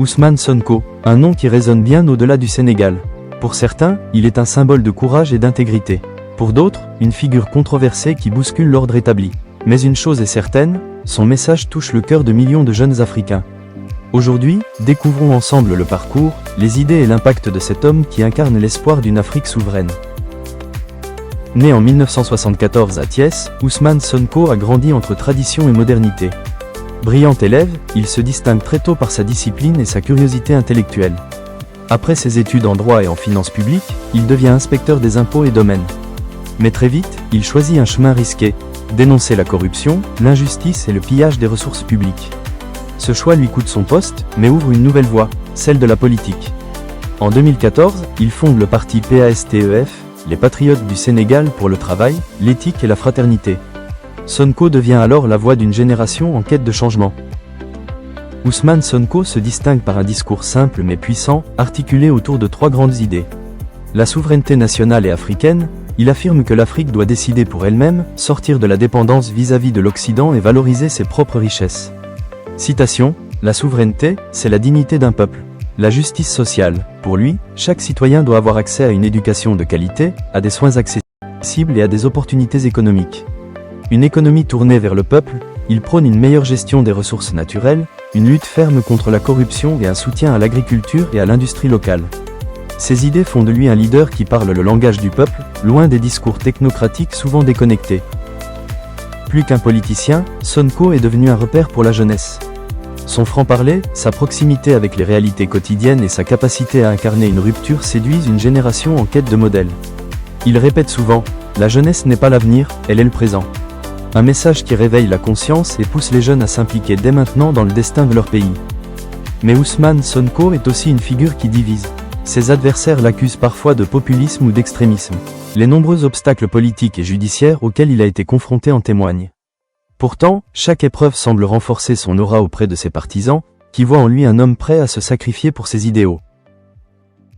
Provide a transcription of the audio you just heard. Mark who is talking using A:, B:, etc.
A: Ousmane Sonko, un nom qui résonne bien au-delà du Sénégal. Pour certains, il est un symbole de courage et d'intégrité. Pour d'autres, une figure controversée qui bouscule l'ordre établi. Mais une chose est certaine, son message touche le cœur de millions de jeunes Africains. Aujourd'hui, découvrons ensemble le parcours, les idées et l'impact de cet homme qui incarne l'espoir d'une Afrique souveraine. Né en 1974 à Thiès, Ousmane Sonko a grandi entre tradition et modernité. Brillant élève, il se distingue très tôt par sa discipline et sa curiosité intellectuelle. Après ses études en droit et en finances publiques, il devient inspecteur des impôts et domaines. Mais très vite, il choisit un chemin risqué, dénoncer la corruption, l'injustice et le pillage des ressources publiques. Ce choix lui coûte son poste, mais ouvre une nouvelle voie, celle de la politique. En 2014, il fonde le parti PASTEF, les Patriotes du Sénégal pour le travail, l'éthique et la fraternité. Sonko devient alors la voix d'une génération en quête de changement. Ousmane Sonko se distingue par un discours simple mais puissant, articulé autour de 3 grandes idées. La souveraineté nationale et africaine, il affirme que l'Afrique doit décider pour elle-même, sortir de la dépendance vis-à-vis de l'Occident et valoriser ses propres richesses. Citation, « La souveraineté, c'est la dignité d'un peuple. La justice sociale, pour lui, chaque citoyen doit avoir accès à une éducation de qualité, à des soins accessibles et à des opportunités économiques. Une économie tournée vers le peuple, il prône une meilleure gestion des ressources naturelles, une lutte ferme contre la corruption et un soutien à l'agriculture et à l'industrie locale. Ces idées font de lui un leader qui parle le langage du peuple, loin des discours technocratiques souvent déconnectés. Plus qu'un politicien, Sonko est devenu un repère pour la jeunesse. Son franc-parler, sa proximité avec les réalités quotidiennes et sa capacité à incarner une rupture séduisent une génération en quête de modèles. Il répète souvent, « La jeunesse n'est pas l'avenir, elle est le présent ». Un message qui réveille la conscience et pousse les jeunes à s'impliquer dès maintenant dans le destin de leur pays. Mais Ousmane Sonko est aussi une figure qui divise. Ses adversaires l'accusent parfois de populisme ou d'extrémisme. Les nombreux obstacles politiques et judiciaires auxquels il a été confronté en témoignent. Pourtant, chaque épreuve semble renforcer son aura auprès de ses partisans, qui voient en lui un homme prêt à se sacrifier pour ses idéaux.